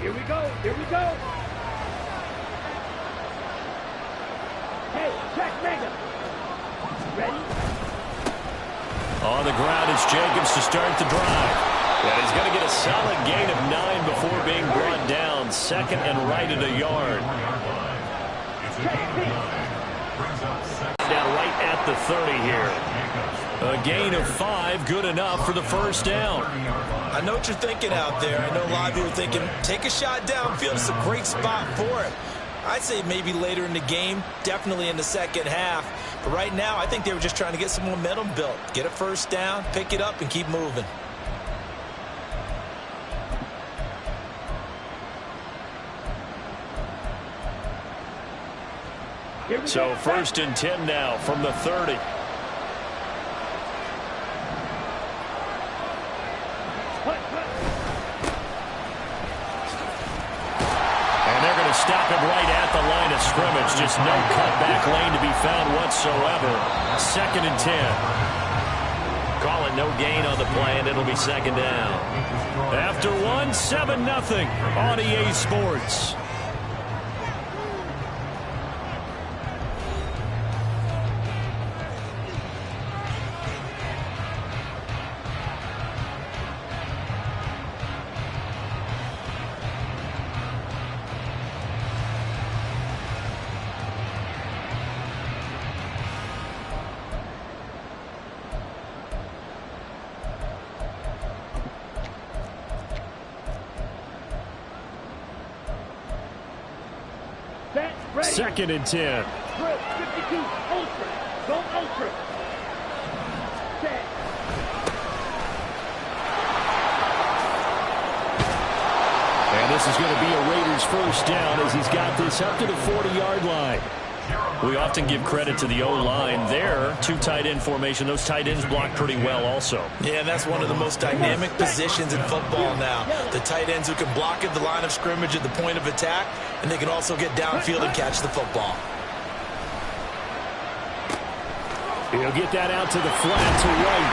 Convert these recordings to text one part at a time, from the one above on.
Here we go. Here we go. Hey, check Mega. Ready? On the ground, it's Jacobs to start the drive. And he's going to get a solid gain of 9 before being brought down. Second and right at a yard. Down right at the 30 here. A gain of 5, good enough for the first down. I know what you're thinking out there. I know a lot of you are thinking, take a shot downfield. It's a great spot for it. I'd say maybe later in the game, definitely in the second half. But right now, I think they were just trying to get some momentum built. Get a first down, pick it up, and keep moving. So first and 10 now from the 30. And they're going to stop him right at the line of scrimmage. Just no cutback lane to be found whatsoever. Second and 10. Call it no gain on the play, and it'll be second down. After one, 7-0 on EA Sports. Second and 10. 52, ultra. Go ultra. Set. And this is going to be a Raiders first down as he's got this up to the 40-yard line. We often give credit to the O-line there. 2 tight end formation. Those tight ends block pretty well also. Yeah, and that's one of the most dynamic positions in football now. The tight ends who can block at the line of scrimmage at the point of attack, and they can also get downfield and catch the football. He'll get that out to the flat to right.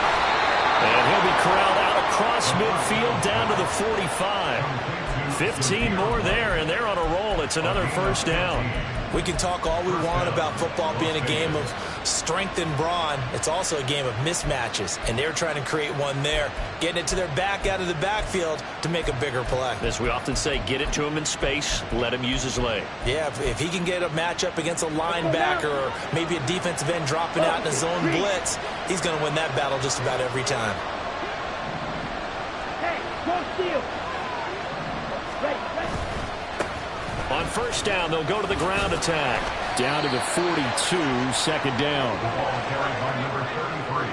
And he'll be corralled out across midfield down to the 45. 15 more there, and they're on a roll. It's another first down. We can talk all we want about football being a game of strength and brawn. It's also a game of mismatches, and they're trying to create one there, getting it to their back out of the backfield to make a bigger play. As we often say, get it to him in space, let him use his leg. Yeah, if he can get a matchup against a linebacker or maybe a defensive end dropping out in a zone blitz, he's going to win that battle just about every time. Hey, go steal. On first down, they'll go to the ground attack. Down to the 42, second down. The ball carried by number 33.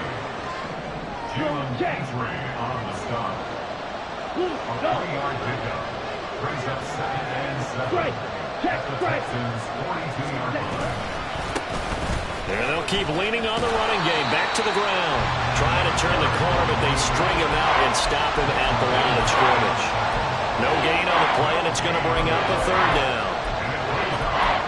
Jalen Kingsbury on the stop. A 40-yard pickup. Brings up second and 7. At the Texans' 42-yard line. And they'll keep leaning on the running game. Back to the ground. Trying to turn the corner, but they string him out and stop him at the line of scrimmage. No gain on the play, and it's going to bring up a third down.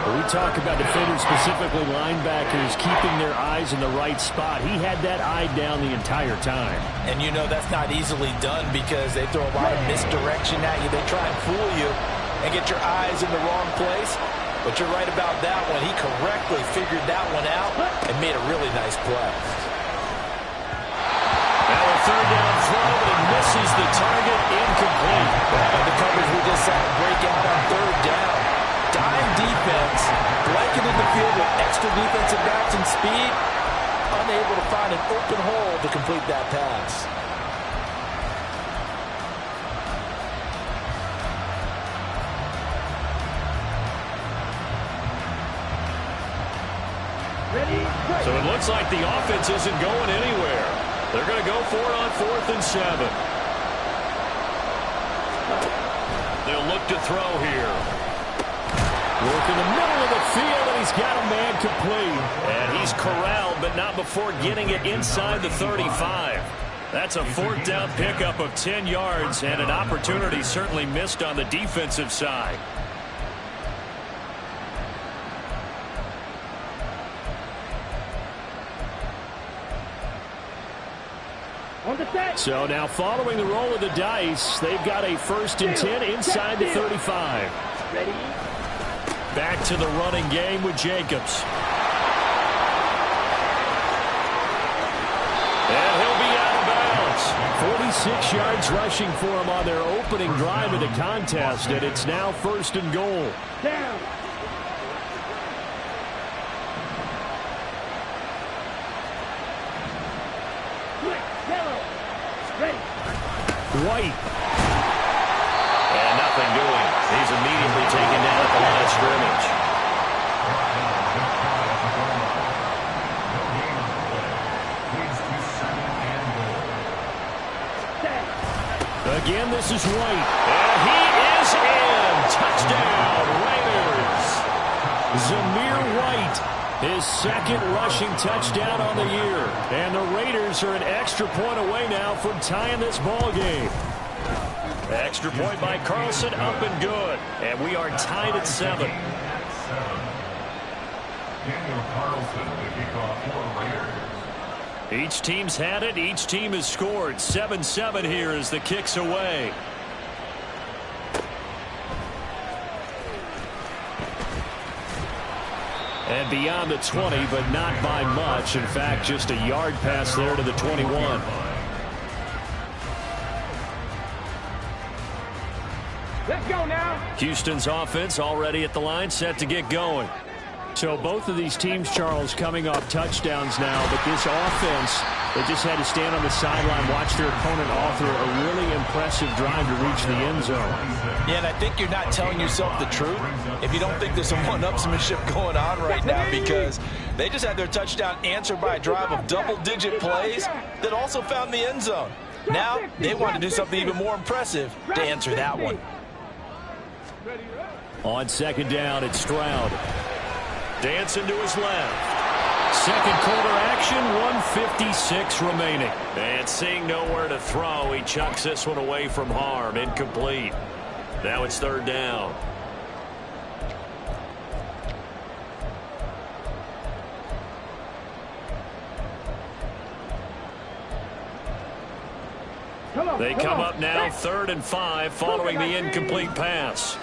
When we talk about defenders, specifically linebackers, keeping their eyes in the right spot, he had that eye down the entire time. And you know that's not easily done because they throw a lot of misdirection at you. They try and fool you and get your eyes in the wrong place. But you're right about that one. He correctly figured that one out and made a really nice play. Now a third down throw, but it misses the target, incomplete. The coverage we just saw break out on third down. Dime defense, blanketed the field with extra defensive backs and speed, unable to find an open hole to complete that pass. So it looks like the offense isn't going anywhere. They're going to go for it on 4th and 7. They'll look to throw here. Work in the middle of the field, and he's got a man complete. And he's corralled, but not before getting it inside the 35. That's a 4th down pickup of 10 yards, and an opportunity certainly missed on the defensive side. On the set. So now following the roll of the dice, they've got a 1st and 10 inside the 35. Ready? Back to the running game with Jacobs. And he'll be out of bounds. 46 yards rushing for him on their opening drive of the contest, and it's now 1st and goal. Down. Quick, yellow. Ready. White. And nothing doing. He's immediately taken down at the line of scrimmage. Again, this is White. And he is in. Touchdown, Raiders. Zamir White, his 2nd rushing touchdown on the year. And the Raiders are an extra point away now from tying this ball game. Extra point by Carlson, up and good. And we are tied at 7. Daniel Carlson, the kickoff for Raiders. Each team's had it. Each team has scored. 7-7 here as the kick's away. And beyond the 20, but not by much. In fact, just a yard pass there to the 21. Let's go now. Houston's offense already at the line, set to get going. So both of these teams, Charles, coming off touchdowns now, but this offense, they just had to stand on the sideline, watch their opponent author a really impressive drive to reach the end zone. Yeah, and I think you're not telling yourself the truth if you don't think there's some one-upsmanship going on right now, because they just had their touchdown answered by a drive of double-digit plays that also found the end zone. Now they want to do something even more impressive to answer that one. On 2nd down, it's Stroud. Dancing to his left. Second quarter action, 1:56 remaining. And seeing nowhere to throw, he chucks this one away from harm. Incomplete. Now it's 3rd down. They come up now 3rd and 5 following the incomplete pass.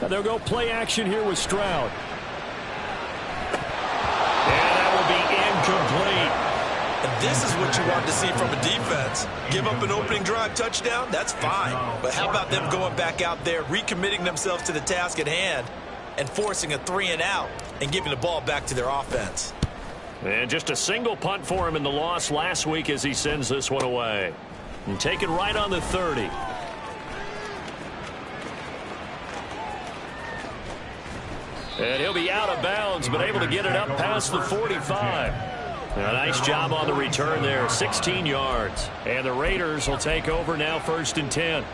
Now they'll go play action here with Stroud. And that will be incomplete. And this is what you want to see from a defense. Give up an opening drive touchdown, that's fine. But how about them going back out there, recommitting themselves to the task at hand, and forcing a 3-and-out and giving the ball back to their offense. And just a single punt for him in the loss last week as he sends this one away. And take it right on the 30. And he'll be out of bounds, but able to get it up past the 45. A nice job on the return there, 16 yards. And the Raiders will take over now 1st and 10.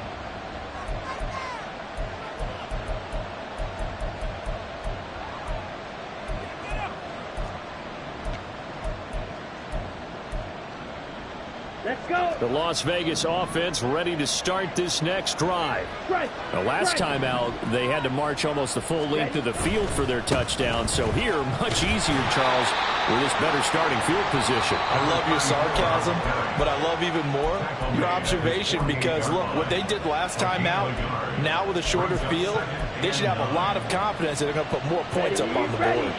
Let's go. The Las Vegas offense ready to start this next drive. Right. Now, last time out, they had to march almost the full length of the field for their touchdown. So here, much easier, Charles, with this better starting field position. I love your sarcasm, but I love even more your observation, because, look, what they did last time out, now with a shorter field, they should have a lot of confidence that they're going to put more points up on the board.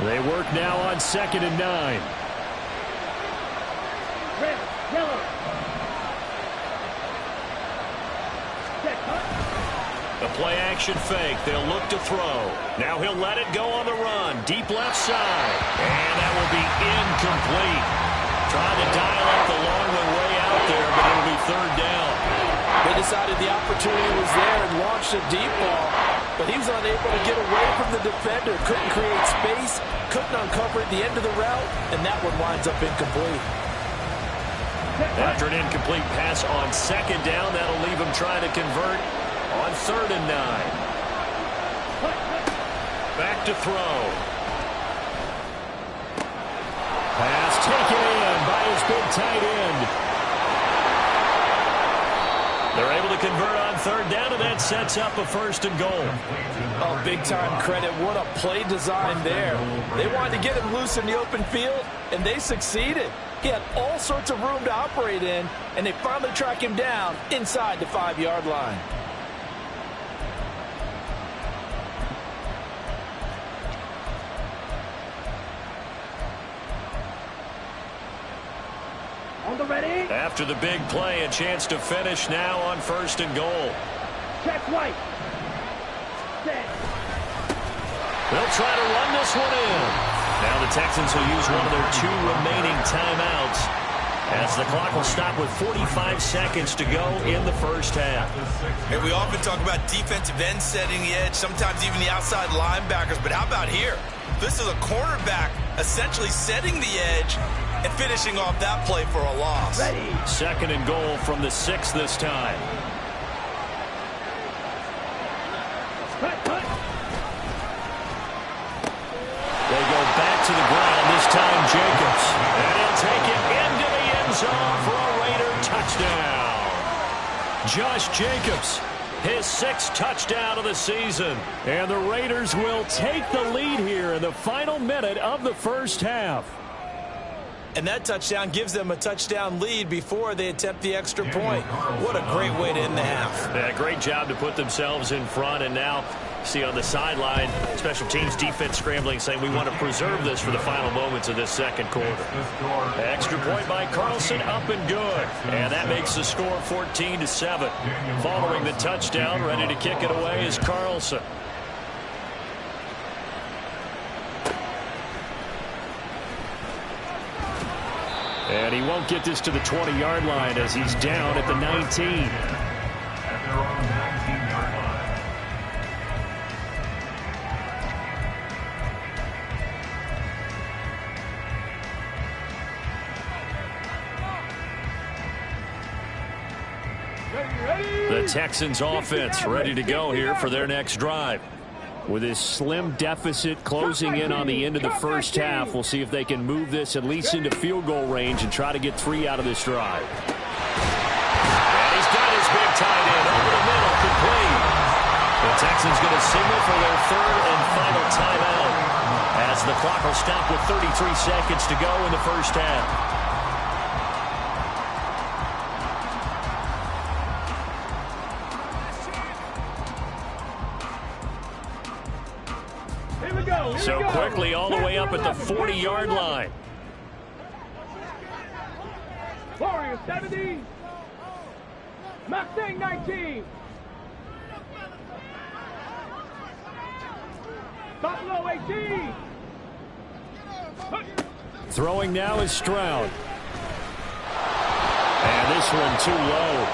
They work now on 2nd and 9. Red, yellow. Set, cut. The play action fake. They'll look to throw. Now he'll let it go on the run. Deep left side. And that will be incomplete. Trying to dial up the long way out there, but it'll be 3rd down. They decided the opportunity was there and launched a deep ball, but he was unable to get away from the defender. Couldn't create space, couldn't uncover at the end of the route, and that one winds up incomplete. After an incomplete pass on 2nd down, that'll leave him trying to convert on 3rd and 9. Back to throw. Pass taken in by his big tight end. They're able to convert on third down, and that sets up a 1st and goal. Oh, big-time credit. What a play design there. They wanted to get him loose in the open field, and they succeeded. He had all sorts of room to operate in, and they finally track him down inside the 5-yard line. On the ready. After the big play, a chance to finish now on 1st and goal. Check right. Set. They'll try to run this one in. Now the Texans will use one of their 2 remaining timeouts as the clock will stop with 45 seconds to go in the 1st half. And we often talk about defensive ends setting the edge, sometimes even the outside linebackers. But how about here? This is a cornerback essentially setting the edge and finishing off that play for a loss. Ready. 2nd and goal from the 6 this time. Cut. They go back to the ground, this time Jacobs. And he'll take it into the end zone for a Raider touchdown. Josh Jacobs, his 6th touchdown of the season. And the Raiders will take the lead here in the final minute of the 1st half. And that touchdown gives them a touchdown lead before they attempt the extra point. What a great way to end the half. Yeah, great job to put themselves in front. And now, see on the sideline, special teams defense scrambling, saying we want to preserve this for the final moments of this 2nd quarter. Extra point by Carlson, up and good. And that makes the score 14-7. Following the touchdown, ready to kick it away is Carlson. And he won't get this to the 20-yard line as he's down at the 19. At their own 19-yard line. The Texans offense ready to go here for their next drive. With his slim deficit closing in on the end of the 1st half, we'll see if they can move this at least into field goal range and try to get 3 out of this drive. And he's got his big tight end over the middle, complete. The Texans going to signal for their 3rd and final timeout as the clock will stop with 33 seconds to go in the 1st half. So quickly all the way up at the 40-yard line. Warriors 70. Mustang 19. Buffalo 18. Throwing now is Stroud. And this one too low.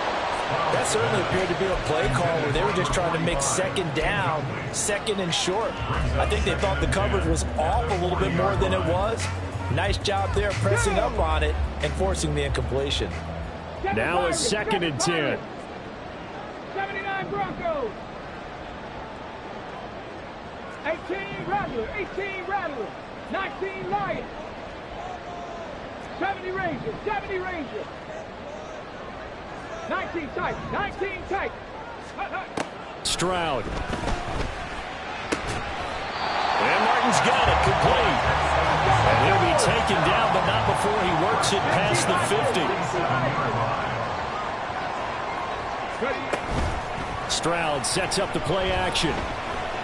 That certainly appeared to be a play call where they were just trying to make 2nd down, 2nd and short. I think they thought the coverage was off a little bit more than it was. Nice job there pressing up on it and forcing the incompletion. Now a 2nd and 10. 79 Broncos. 18 Rattler. 18 Rattler. 19 Lions. 70 Rangers. 70 Rangers. 19 Titans. 19 Titans. Stroud. And Martin's got it, complete. And he'll be taken down, but not before he works it past the 50. Stroud sets up the play action.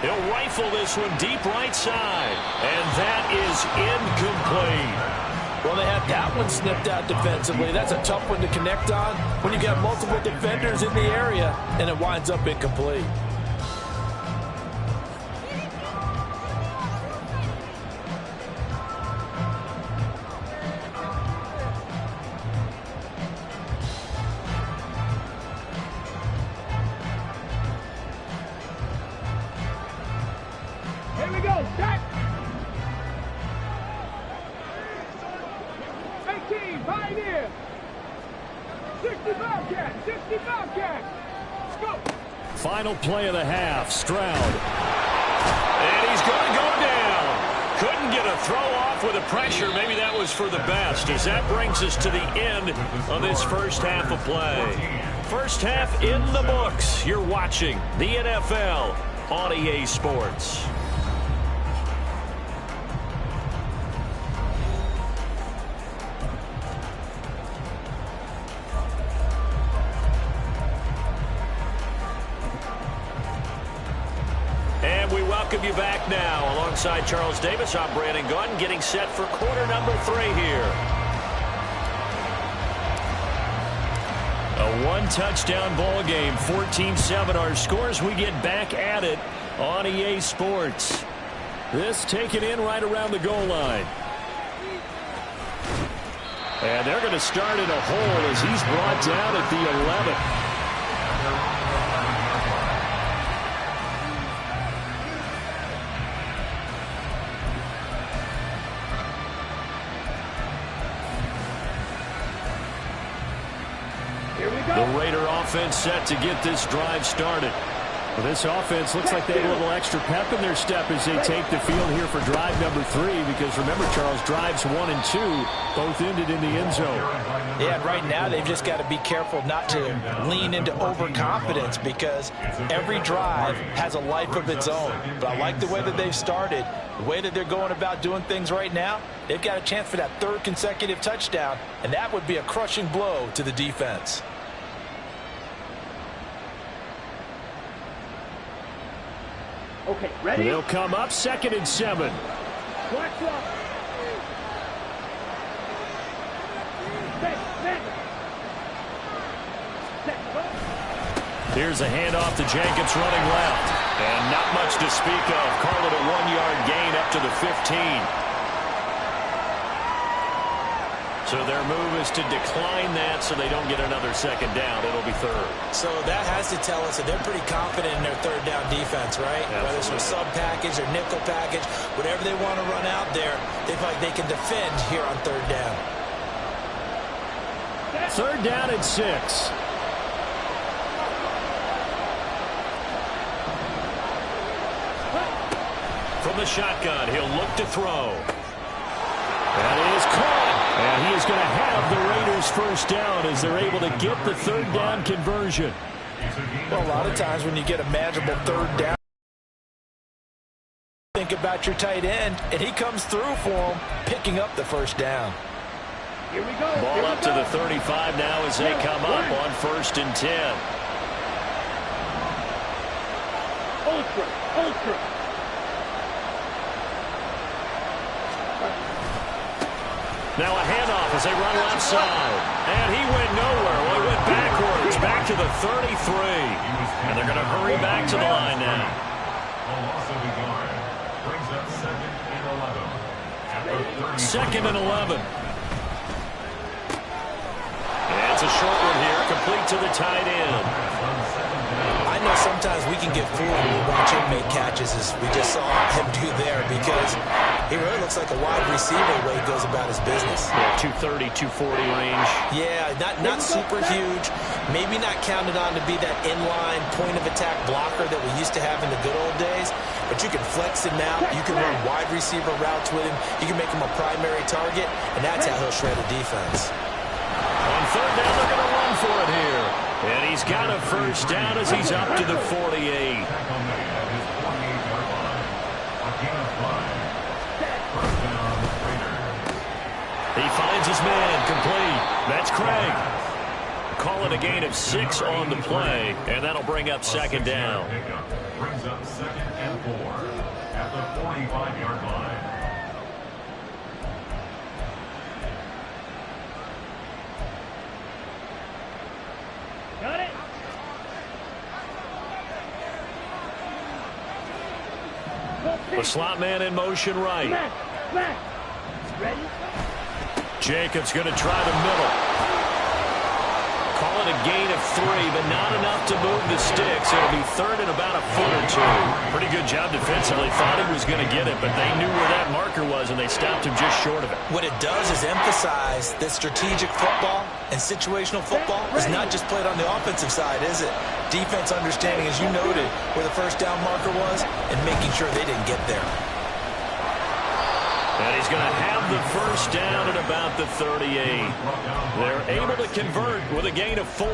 He'll rifle this one deep right side. And that is incomplete. Well, they had that one snipped out defensively. That's a tough one to connect on when you got multiple defenders in the area, and it winds up incomplete. Here we go. Set. 18, Pioneer. 60 Bobcat. 60 Bobcat. Let's go. Final play of the half. Stroud. And he's going to go down. Couldn't get a throw off with the pressure. Maybe that was for the best, as that brings us to the end of this 1st half of play. First half in the books. You're watching the NFL on EA Sports. And we welcome you back now. Alongside Charles Davis, I'm Brandon Gunn, getting set for quarter number 3 here. A one-touchdown ball game, 14-7 our scores. We get back at it on EA Sports. This taken in right around the goal line. And they're going to start in a hole as he's brought down at the 11. The Raider offense set to get this drive started. Well, this offense looks like they have a little extra pep in their step as they take the field here for drive number 3, because remember, Charles, drives 1 and 2 both ended in the end zone. Yeah, and right now they've just got to be careful not to lean into overconfidence, because every drive has a life of its own. But I like the way that they've started, the way that they're going about doing things right now. They've got a chance for that 3rd consecutive touchdown, and that would be a crushing blow to the defense. Okay, ready? They'll come up 2nd and 7. Watch up. Here's a handoff to Jacobs running left. And not much to speak of. Call it a 1-yard gain up to the 15. So their move is to decline that so they don't get another 2nd down. It'll be 3rd. So that has to tell us that they're pretty confident in their 3rd down defense, right? Absolutely. Whether it's a sub package or nickel package, whatever they want to run out there, they feel like they can defend here on 3rd down. 3rd down and 6. From the shotgun, he'll look to throw. That is caught. And he is going to have the Raiders' 1st down as they're able to get the 3rd down conversion. Well, a lot of times when you get a manageable 3rd down, think about your tight end, and he comes through for him, picking up the 1st down. Here we go. Ball up to the 35 now as they come up on 1st and 10. Ultra. Now a handoff as they run left side. And he went nowhere. Well, he went backwards, back to the 33. And they're going to hurry back to the line now. A loss of a yard brings up 2nd and 11. 2nd and 11. And it's a short one here, complete to the tight end. I know sometimes we can get fooled when we watch him make catches, as we just saw him do there, because he really looks like a wide receiver the way he goes about his business. Yeah, 230, 240 range. Yeah, not super huge. Maybe not counted on to be that inline point-of-attack blocker that we used to have in the good old days, but you can flex him out. You can run wide receiver routes with him. You can make him a primary target, and that's how he'll shred a defense. On 3rd down, they're going to run for it here. And he's got a 1st down as he's up to the 48. He finds his man, complete. That's Craig. Call it a gain of 6 on the play, and that'll bring up 2nd down. Brings up 2nd and 4 at the 45-yard line. Got it. The slot man in motion right. Back. Ready? Jacobs going to try the middle. Call it a gain of 3, but not enough to move the sticks. It'll be 3rd and about a foot or 2. Pretty good job defensively. Thought he was going to get it, but they knew where that marker was, and they stopped him just short of it. What it does is emphasize that strategic football and situational football is not just played on the offensive side, is it? Defense understanding, as you noted, where the 1st down marker was and making sure they didn't get there. And And he's going to have the first down at about the 38. They're able to convert with a gain of 4.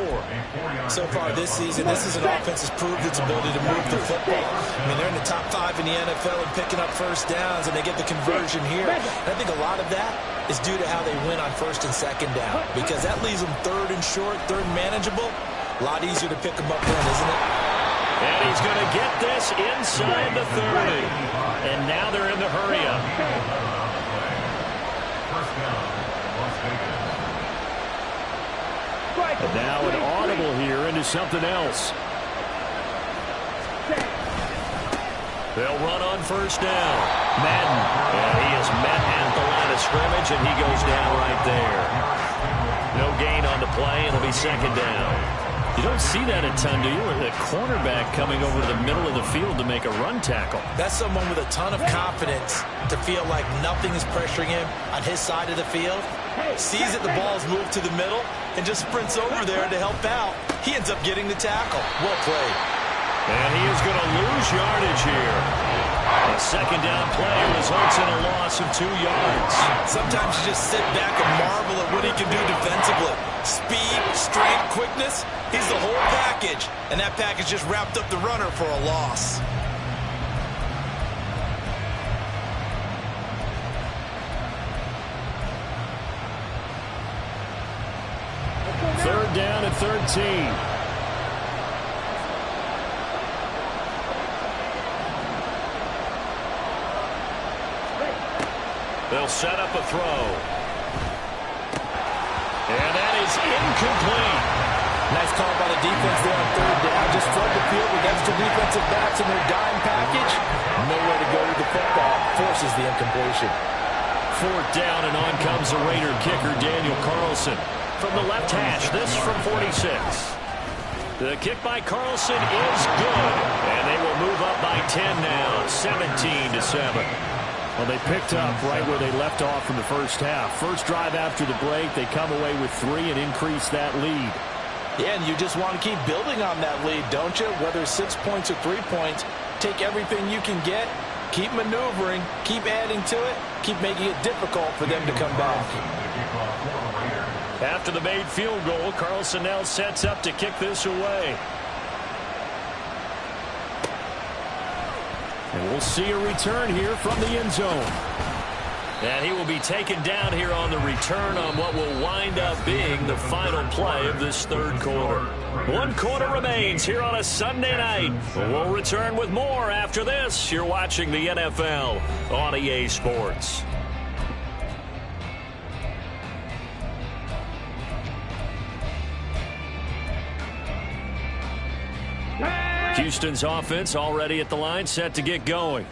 So far this season, this is an offense that's proved its ability to move the football. I mean, they're in the top 5 in the NFL in picking up first downs, and they get the conversion here. And I think a lot of that is due to how they win on first and second down, because that leaves them third and short, third and manageable. A lot easier to pick them up then, isn't it? And he's going to get this inside the 30. And now they're in the hurry-up. And now an audible here into something else. They'll run on first down. Madden. And he is met at the line of scrimmage, and he goes down right there. No gain on the play. It'll be second down. You don't see that a ton, do you? A cornerback coming over to the middle of the field to make a run tackle. That's someone with a ton of confidence to feel like nothing is pressuring him on his side of the field. Sees that the ball's moved to the middle and just sprints over there to help out. He ends up getting the tackle. Well played. And he is going to lose yardage here. A second down play results in a loss of 2 yards. Sometimes you just sit back and marvel at what he can do defensively. Speed, strength, quickness. He's the whole package. And that package just wrapped up the runner for a loss. Third down at 13. They'll set up a throw. And that is incomplete. Nice call by the defense there on third down. Just flood the field with extra defensive backs in their dime package. Nowhere to go with the football. Forces the incompletion. Fourth down, and on comes the Raider kicker, Daniel Carlson. From the left hash, this from 46. The kick by Carlson is good. And they will move up by 10 now, 17-7. Well, they picked up right where they left off in the first half. First drive after the break, they come away with 3 and increase that lead. Yeah, and you just want to keep building on that lead, don't you? Whether 6 points or 3 points, take everything you can get, keep maneuvering, keep adding to it, keep making it difficult for them to come back. After the made field goal, Carlson now sets up to kick this away. And we'll see a return here from the end zone. And he will be taken down here on the return on what will wind up being the final play of this third quarter. 1 quarter remains here on a Sunday night. We'll return with more after this. You're watching the NFL on EA Sports. Houston's offense already at the line, set to get going.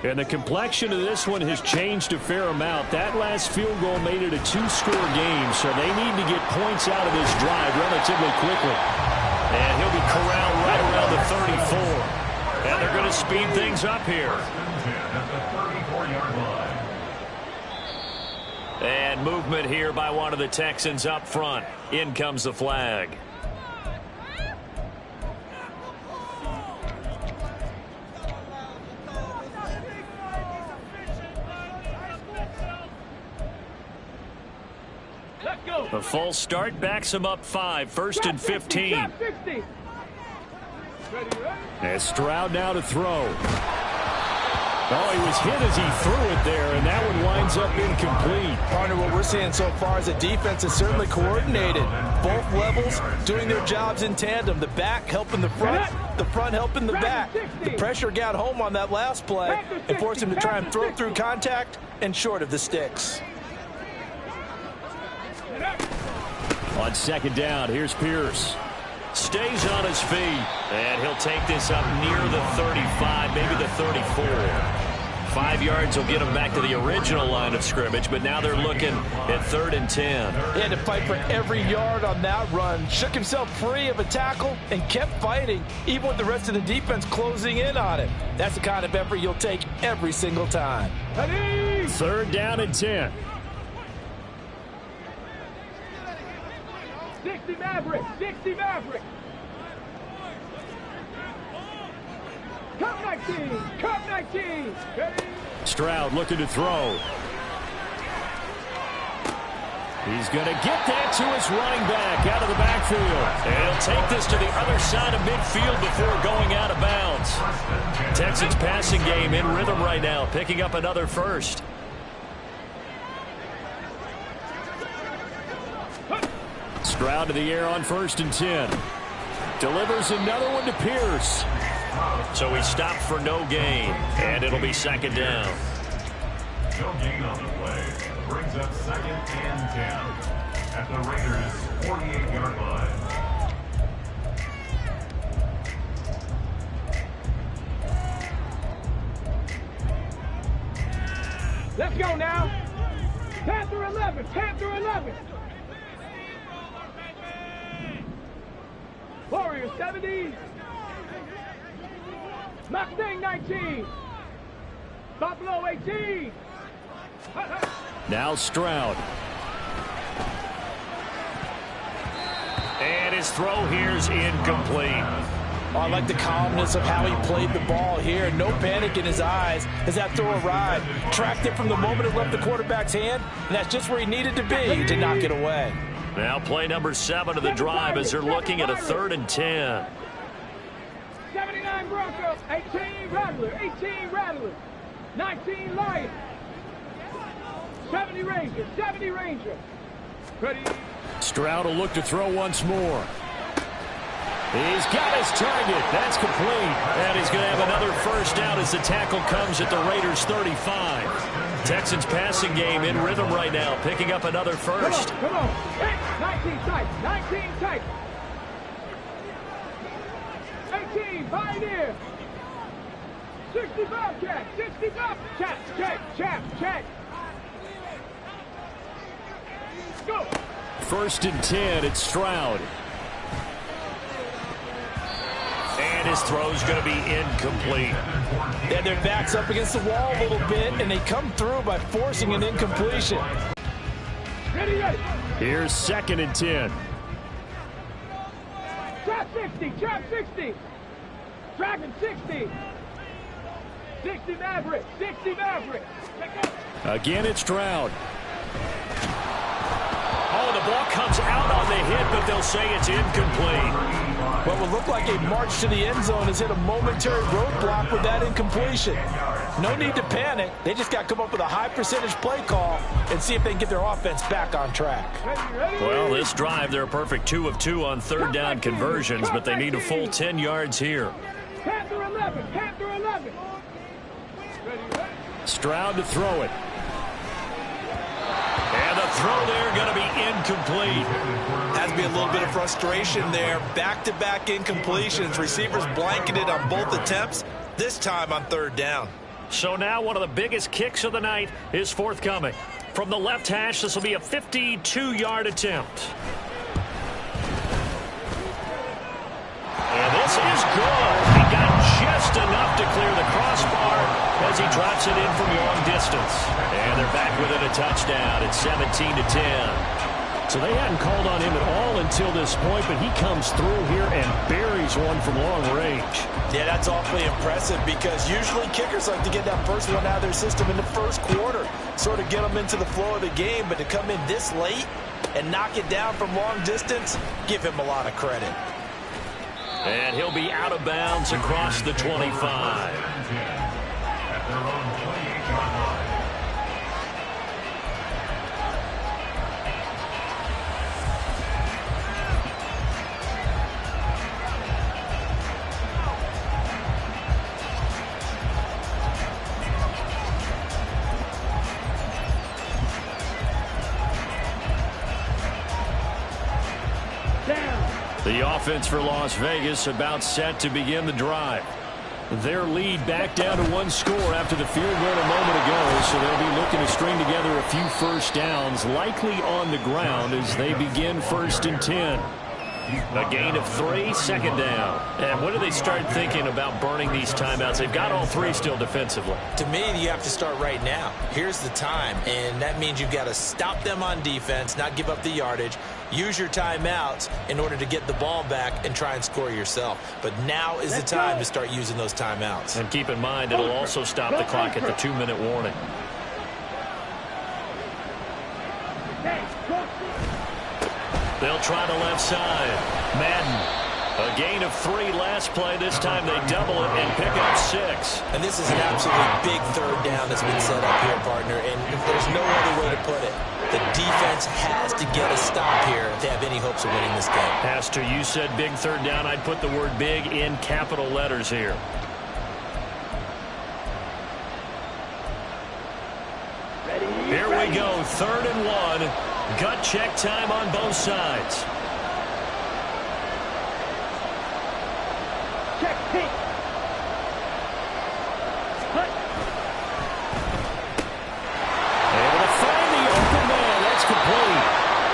And the complexion of this one has changed a fair amount. That last field goal made it a 2-score game, so they need to get points out of this drive relatively quickly. And he'll be corralled right around the 34. And they're going to speed things up here. And movement here by one of the Texans up front. In comes the flag. A false start backs him up 5. First and 15. And Stroud now to throw. Oh, he was hit as he threw it there, and that one winds up incomplete. Partner, what we're seeing so far is the defense is certainly coordinated. Both levels doing their jobs in tandem. The back helping the front helping the back. The pressure got home on that last play and forced him to try and throw through contact and short of the sticks. On second down, here's Pierce. Stays on his feet, and he'll take this up near the 35, maybe the 34. 5 yards will get him back to the original line of scrimmage, but now they're looking at 3rd and 10. He had to fight for every yard on that run. Shook himself free of a tackle and kept fighting, even with the rest of the defense closing in on him. That's the kind of effort you'll take every single time. 3rd down and 10. 60 Maverick! 60 Maverick! Cup 19! Cup 19! Ready? Stroud looking to throw. He's going to get that to his running back out of the backfield. And he'll take this to the other side of midfield before going out of bounds. Texans passing game in rhythm right now, picking up another first. Stroud to the air on 1st and 10. Delivers another one to Pierce. So he stopped for no gain, and it'll be 2nd down. No gain on the play. Brings up 2nd and 10 at the Raiders' 48-yard line. Let's go now. Panther 11. Panther 11. Warriors 70. Mustang 19. Buffalo 18. Now Stroud. And his throw here's incomplete. Oh, I like the calmness of how he played the ball here. No panic in his eyes as that throw arrived. Tracked it from the moment it left the quarterback's hand, and that's just where he needed to be to knock it away. Now play number 7 of the drive as they're looking at a 3rd and 10. 79 Broncos. 18 Rattler. 18 Rattler. 19 Lions. 70 Rangers. 70 Rangers. Ready. Stroud will look to throw once more. He's got his target. That's complete. And he's going to have another first down as the tackle comes at the Raiders' 35. Texans passing game in rhythm right now, picking up another first. Come on. 19 tight. 19 tight. 18 Pioneer. 65 check. 65 check. Go. 1st and 10. It's Stroud. And his throw's going to be incomplete. And their back's up against the wall a little bit, and they come through by forcing an incompletion. Ready. Here's 2nd and 10. Trap 60. Trap 60. Dragon 60. 60 Maverick. 60 Maverick. Again, it's Stroud. Oh, the ball comes out on the hit, but they'll say it's incomplete. What will look like a march to the end zone has hit a momentary roadblock with that incompletion. No need to panic. They just got to come up with a high percentage play call and see if they can get their offense back on track. Well, this drive, they're a perfect 2 of 2 on 3rd down conversions, but they need a full 10 yards here. Panther 11. Panther 11. Stroud to throw it. And the throw there going to be incomplete. Has to be a little bit of frustration there. Back-to-back incompletions. Receivers blanketed on both attempts, this time on 3rd down. So now one of the biggest kicks of the night is forthcoming. From the left hash, this will be a 52-yard attempt. And this is good. He got just enough to clear the crossbar as he drops it in from long distance. And they're back within a touchdown at 17-10. So they hadn't called on him at all until this point, but he comes through here and buries one from long range. Yeah, that's awfully impressive because usually kickers like to get that first one out of their system in the first quarter, sort of get them into the flow of the game, but to come in this late and knock it down from long distance, give him a lot of credit. And he'll be out of bounds across the 25. The offense for Las Vegas about set to begin the drive. Their lead back down to 1 score after the field goal a moment ago, so they'll be looking to string together a few first downs, likely on the ground as they begin 1st and 10. A gain of 3, 2nd down. And when do they start thinking about burning these timeouts? They've got all 3 still defensively. To me, you have to start right now. Here's the time, and that means you've got to stop them on defense, not give up the yardage, use your timeouts in order to get the ball back and try and score yourself. But now is the time to start using those timeouts. And keep in mind, it'll also stop the clock at the 2-minute warning. Hey, They'll try the left side. Madden. A gain of 3 last play. This time they double it and pick up 6. And this is an absolutely big third down that's been set up here, partner. And there's no other way to put it. The defense has to get a stop here if they have any hopes of winning this game. Pastor, you said big third down. I'd put the word big in capital letters here. Here we go, 3rd and 1. Gut check time on both sides. Check, pick. Able to find the open man. That's complete.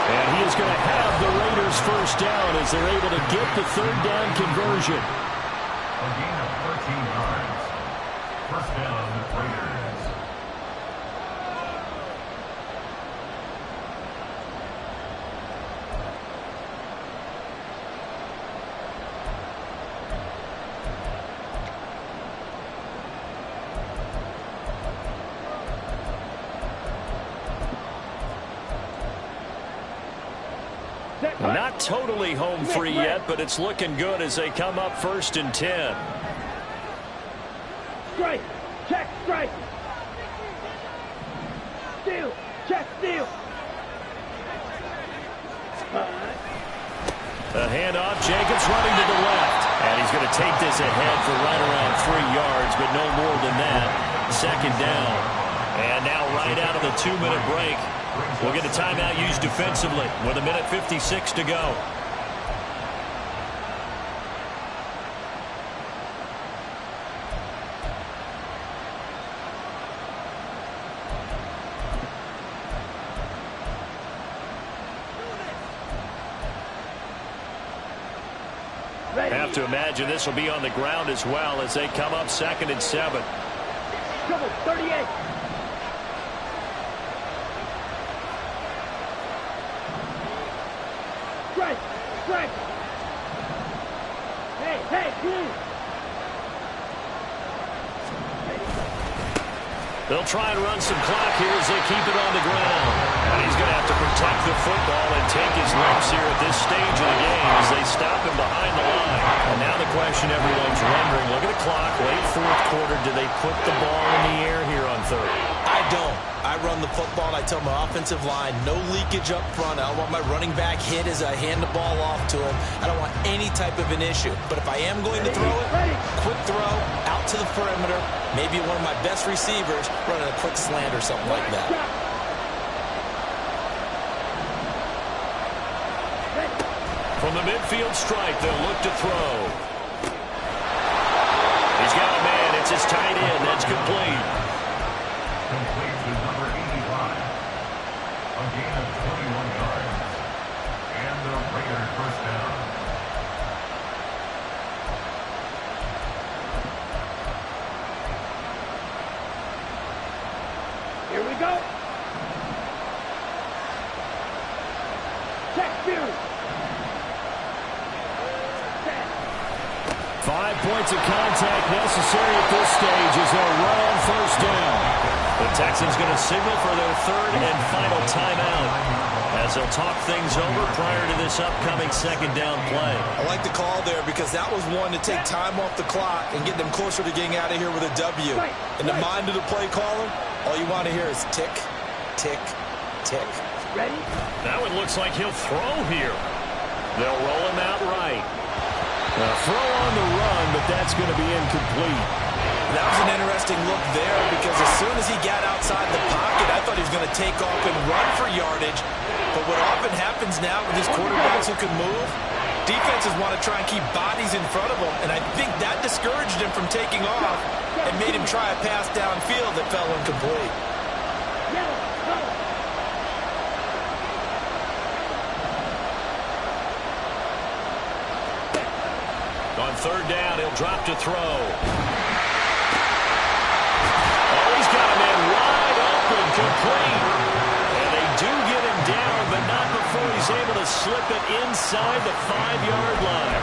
And he is going to have the Raiders first down as they're able to get the 3rd down conversion. A gain of 13 yards. First down, Raiders. Not totally home free yet, but it's looking good as they come up 1st and 10. Strike. Check, strike. Steal. Check, steal. The handoff. Jacobs running to the left. And he's going to take this ahead for right around 3 yards, but no more than that. 2nd down. And now right out of the 2-minute break, we'll get a timeout used defensively with 1:56 to go. Have to imagine this will be on the ground as well as they come up 2nd and 7. Double 38. Strike! Strike! Hey, hey, blue! They'll try and run some clock here as they keep it on the ground. And he's going to have to protect the football and take his lumps here at this stage of the game as they stop him behind the line. And now the question everyone's wondering, look at the clock, late 4th quarter, do they put the ball in the air here on 3rd? I don't. I run the football, and I tell my offensive line, no leakage up front. I don't want my running back hit as I hand the ball off to him. I don't want any type of an issue. But if I am going to throw it, quick throw, out to the perimeter, maybe one of my best receivers running a quick slant or something like that. From the midfield stripe, they'll look to throw. He's got a man. It's his tight end. That's complete. Complete to number 85. A gain of 21 yards. And the Raiders first down. Here we go. Check, view. 5 points of contact necessary at this stage as they'll run on 1st down. The Texans going to signal for their 3rd and final timeout as they'll talk things over prior to this upcoming 2nd down play. I like the call there because that was one to take time off the clock and get them closer to getting out of here with a W. In the mind of the play caller, all you want to hear is tick, tick, tick. Ready? That one looks like he'll throw here. They'll roll him out right. A throw on the run, but that's going to be incomplete. That was an interesting look there because as soon as he got outside the pocket, I thought he was going to take off and run for yardage. But what often happens now with these quarterbacks who can move, defenses want to try and keep bodies in front of them, and I think that discouraged him from taking off and made him try a pass downfield that fell incomplete. On 3rd down, he'll drop to throw. Oh, he's got a man wide open, complete. And they do get him down, but not before he's able to slip it inside the 5-yard line.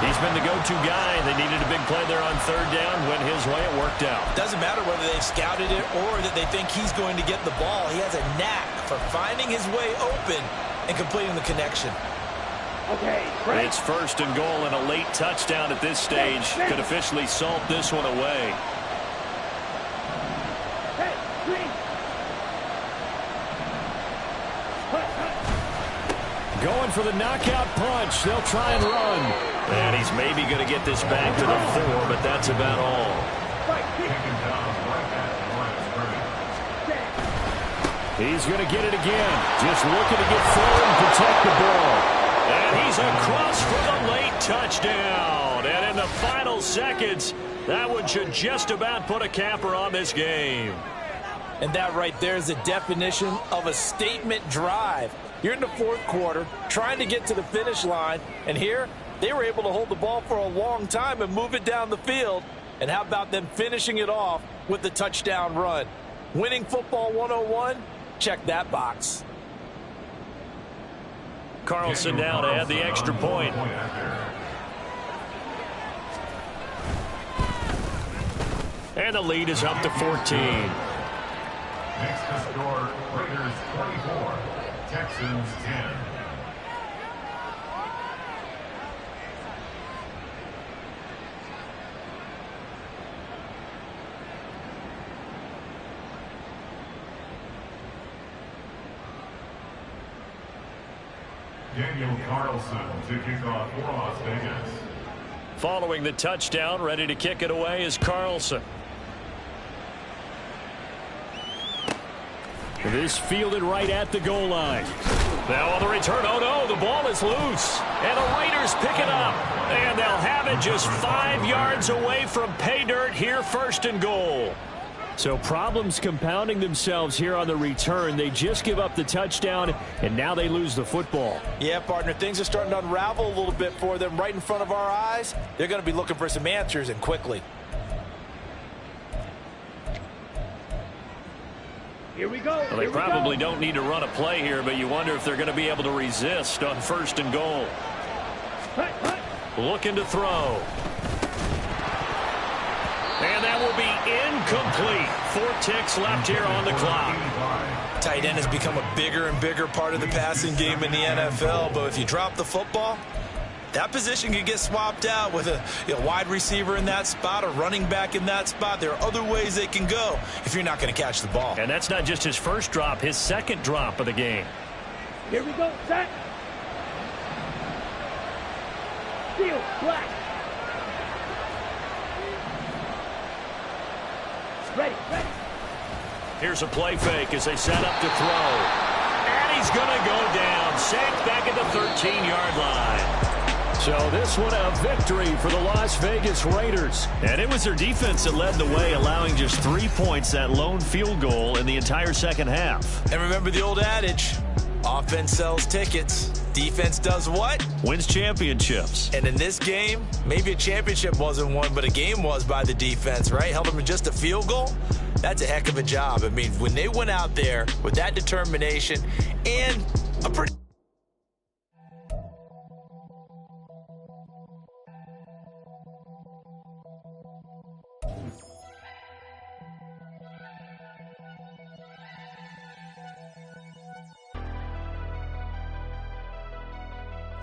He's been the go-to guy. They needed a big play there on 3rd down. Went his way, it worked out. Doesn't matter whether they've scouted it or that they think he's going to get the ball. He has a knack for finding his way open and completing the connection. Okay, right. It's first and goal, and a late touchdown at this stage could officially salt this one away. Hey, green. Going for the knockout punch. They'll try and run. And he's maybe going to get this back to the 4, but that's about all. He's going to get it again. Just looking to get forward and protect the ball. And he's across for the late touchdown. And in the final seconds, that one should just about put a capper on this game. And that right there is the definition of a statement drive. You're in the fourth quarter, trying to get to the finish line, and here they were able to hold the ball for a long time and move it down the field. And how about them finishing it off with the touchdown run? Winning football 101? Check that box. Carlson now to add the extra point. And the lead is up to 14. Next to score, Raiders 24, Texans 10. Daniel Carlson to kick off for Las Vegas. Following the touchdown, ready to kick it away is Carlson. It is fielded right at the goal line. Now on the return, oh no, the ball is loose. And the Raiders pick it up. And they'll have it just 5 yards away from pay dirt here, first and goal. So problems compounding themselves here on the return. They just give up the touchdown, and now they lose the football. Yeah, partner, things are starting to unravel a little bit for them right in front of our eyes. They're going to be looking for some answers, and quickly. Here we go. Well, they probably don't need to run a play here, but you wonder if they're going to be able to resist on first and goal. Looking to throw. And that will be incomplete. 4 ticks left here on the clock. Tight end has become a bigger and bigger part of the passing game in the NFL, but if you drop the football, that position can get swapped out with a wide receiver in that spot, a running back in that spot. There are other ways they can go if you're not going to catch the ball. And that's not just his first drop, his second drop of the game. Here we go, set. Steal, black. Ready, ready. Here's a play fake as they set up to throw. And he's going to go down. Sacked back at the 13-yard line. So this one a victory for the Las Vegas Raiders. And it was their defense that led the way, allowing just 3 points, that lone field goal in the entire second half. And remember the old adage, offense sells tickets. Defense does what? Wins championships. And in this game, maybe a championship wasn't won, but a game was by the defense, right? Held them to just a field goal. That's a heck of a job. I mean, when they went out there with that determination and a pretty...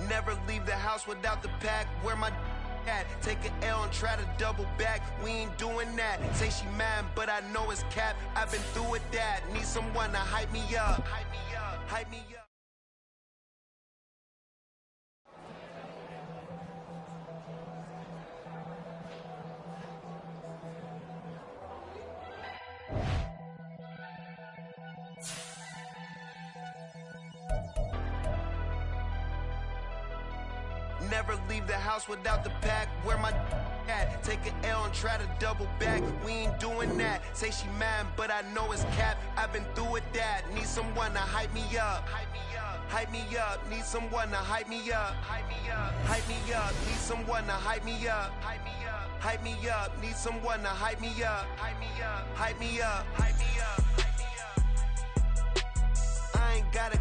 Never leave the house without the pack. Where my at? Take an L and try to double back. We ain't doing that. Say she mad, but I know it's cap. I've been through with that. Need someone to hype me up. Hype me up. Hype me up. Never leave the house without the pack. Where my at? Take an L and try to double back. We ain't doing that. Say she mad, but I know it's cap. I've been through with that. Need someone to hype me up. Hype me up. Hype me up. Need someone to hype me up. Hype me up. Hype me up. Need someone to hype me up. Hype me up. Hype me up. Need someone to hype me up. Hype me up. Hype me up. Hype me up. Hype me up. I ain't gotta